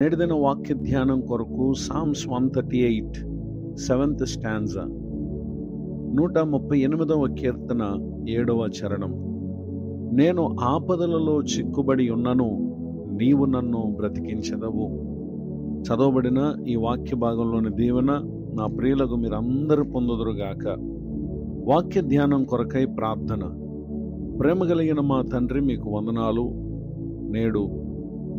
నేటిదిన వాక్య ధ్యానం కొరకు సామ్స్ 138 7th స్టాంజా 138వ కీర్తన 7వ చరణం. నేను ఆపదలలో చిక్కుబడి ఉన్నను, నీవు నన్ను బ్రతికించెదవు. చదవబడిన ఈ వాక్య భాగంలోని దీవెన నా ప్రియులకు మీరందరూ పొందుదురుగాక. వాక్య ధ్యానం కొరకై ప్రార్థన. ప్రేమ కలిగిన మా తండ్రి, మీకు వందనాలు. నేడు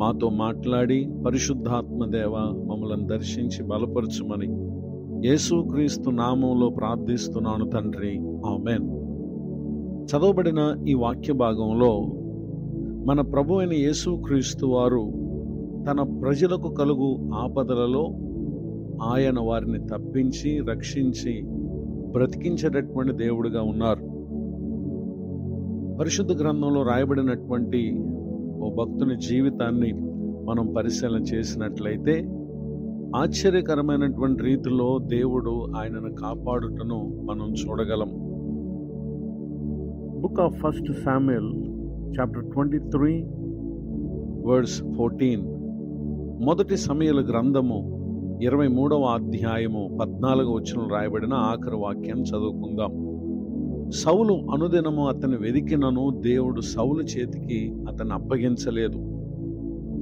మాతో మాట్లాడి పరిశుద్ధాత్మ దేవ మమ్మల్ని దర్శించి బలపరచుమని యేసుక్రీస్తు నామంలో ప్రార్థిస్తున్నాను తండ్రి, ఆమేన్. చదవబడిన ఈ వాక్య భాగంలో మన ప్రభు అయిన యేసుక్రీస్తు వారు తన ప్రజలకు కలుగు ఆపదలలో ఆయన వారిని తప్పించి రక్షించి బ్రతికించేటటువంటి దేవుడిగా ఉన్నారు. పరిశుద్ధ గ్రంథంలో రాయబడినటువంటి ఓ భక్తుని జీవితాన్ని మనం పరిశీలన చేసినట్లయితే ఆశ్చర్యకరమైనటువంటి రీతిలో దేవుడు ఆయనను కాపాడుటను మనం చూడగలం. Book of 1 Samuel chapter 23 verse 14. మొదటి సమూయేలు గ్రంథము 23వ అధ్యాయము 14వ వచనంలో రాయబడిన ఆఖరి వాక్యం చదువుకుందాం. సౌలు అనుదినము అతని వెదికినను దేవుడు సౌలు చేతికి అతన్ని అప్పగించలేదు.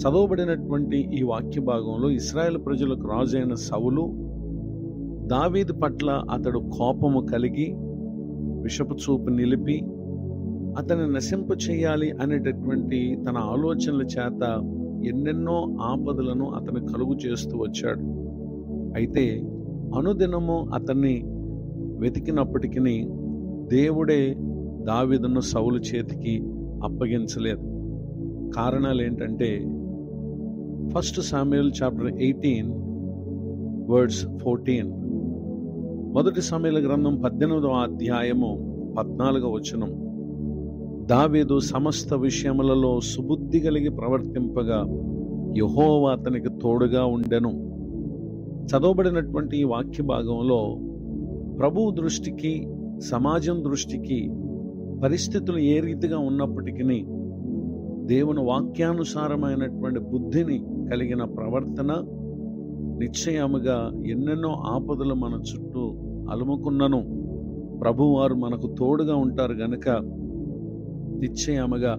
చదవబడినటువంటి ఈ వాక్య భాగంలో ఇశ్రాయేలు ప్రజలకు రాజైన సౌలు దావీదు పట్ల అతడు కోపము కలిగి విషపు చూపు నిలిపి అతన్ని నశింప చేయాలి అనేటటువంటి తన ఆలోచనల చేత ఎన్నెన్నో ఆపదలను అతను కలుగు చేస్తూ వచ్చాడు. అయితే అనుదినము అతన్ని వెతికినప్పటికీ దేవుడే దావీదును సౌలు చేతికి అప్పగించలేదు. కారణాలు ఏంటంటే 1 సామ్యుయల్ చాప్టర్ 18 వర్డ్స్ 14. మొదటి సమూయేలు గ్రంథం 18వ అధ్యాయము 14వ వచనం. దావీదు సమస్త విషయములలో సుబుద్ధి కలిగి ప్రవర్తింపగా యెహోవా అతనికి తోడుగా ఉండెను. చదవబడినటువంటి ఈ వాక్య భాగంలో ప్రభువు దృష్టికి సమాజం దృష్టికి పరిస్థితులు ఏ రీతిగా ఉన్నప్పటికీ దేవుని వాక్యానుసారమైనటువంటి బుద్ధిని కలిగిన ప్రవర్తన నిశ్చయముగా ఎన్నెన్నో ఆపదలు మన చుట్టూ అలుముకున్నను ప్రభువారు మనకు తోడుగా ఉంటారు గనుక నిశ్చయముగా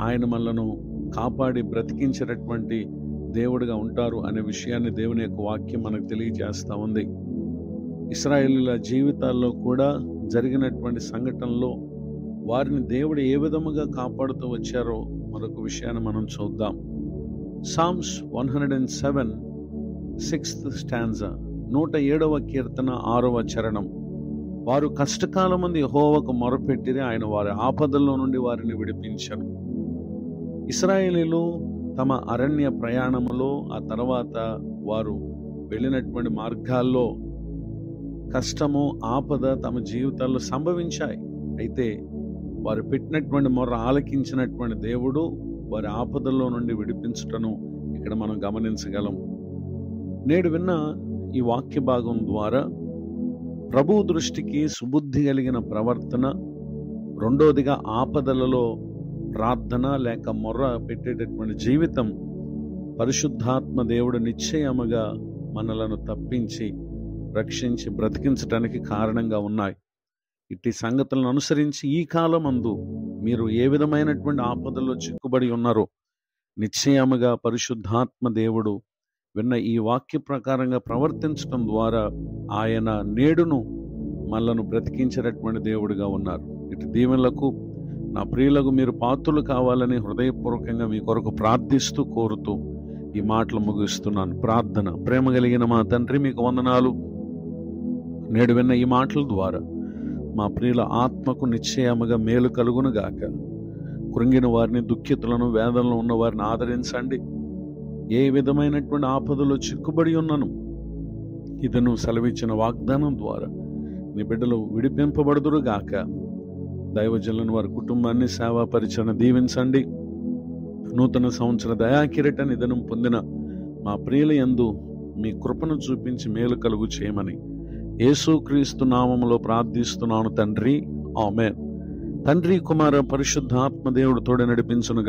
ఆయన మనలను కాపాడి బ్రతికించేటటువంటి దేవుడిగా ఉంటారు అనే విషయాన్ని దేవుని యొక్క వాక్యం మనకు తెలియజేస్తూ ఉంది. ఇశ్రాయేలీయుల జీవితాల్లో కూడా జరిగినటువంటి సంఘటనలో వారిని దేవుడు ఏ విధముగా కాపాడుతూ వచ్చారో మరొక విషయాన్ని మనం చూద్దాం. సామ్స్ 107 6th స్టాంజా 107వ కీర్తన 6వ చరణం. వారు కష్టకాలమందు యెహోవాకు మొరపెట్టిరి, ఆయన వారి ఆపదల్లో నుండి వారిని విడిపించెను. ఇశ్రాయేలీయులు తమ అరణ్య ప్రయాణములో ఆ తర్వాత వారు వెళ్ళినటువంటి మార్గాల్లో కష్టము ఆపద తమ జీవితాల్లో సంభవించాయి. అయితే వారు పెట్టినటువంటి మొర్ర ఆలకించినటువంటి దేవుడు వారి ఆపదల్లో నుండి విడిపించుటను ఇక్కడ మనం గమనించగలం. నేడు విన్న ఈ వాక్య భాగం ద్వారా ప్రభువు దృష్టికి సుబుద్ధి కలిగిన ప్రవర్తన, రెండోదిగా ఆపదలలో ప్రార్థన లేక మొర్ర పెట్టేటటువంటి జీవితం పరిశుద్ధాత్మ దేవుడు నిశ్చయముగా మనలను తప్పించి రక్షించి బ్రతికించడానికి కారణంగా ఉన్నాయి. ఇట్టి సంగతులను అనుసరించి ఈ కాలమందు మీరు ఏ విధమైనటువంటి ఆపదల్లో చిక్కుబడి ఉన్నారో నిశ్చయముగా పరిశుద్ధాత్మ దేవుడు విన్న ఈ వాక్య ప్రకారంగా ప్రవర్తించడం ద్వారా ఆయన నేడును మనలను బ్రతికించేటటువంటి దేవుడిగా ఉన్నారు. ఇటు దీవెనలకు నా ప్రియులకు మీరు పాత్రులు కావాలని హృదయపూర్వకంగా మీ కొరకు ప్రార్థిస్తూ కోరుతూ ఈ మాటలు ముగిస్తున్నాను. ప్రార్థన. ప్రేమ కలిగిన మా తండ్రి, మీకు వందనాలు. నేడు విన్న ఈ మాటల ద్వారా మా ప్రియుల ఆత్మకు నిశ్చయముగా మేలు కలుగును గాక. కృంగిన వారిని, దుఃఖితులను, వేదనలో ఉన్న వారిని ఆదరించండి. ఏ విధమైనటువంటి ఆపదలో చిక్కుబడి ఉన్నాను ఇతను సెలవిచ్చిన వాగ్దానం ద్వారా నీ బిడ్డలు విడిపింపబడుదురు గాక. దైవజనులను వారి కుటుంబాన్ని సేవా పరిచరణ దీవించండి. నూతన సంవత్సర దయాకిరీటాన్ని దినం పొందిన మా ప్రియుల యందు మీ కృపను చూపించి మేలు కలుగు చేయమని యేసుక్రీస్తు నామములో ప్రార్థిస్తున్నాను తండ్రి, ఆమేన్. తండ్రి, కుమార, పరిశుద్ధాత్మ దేవుడు తోడ నడిపించును.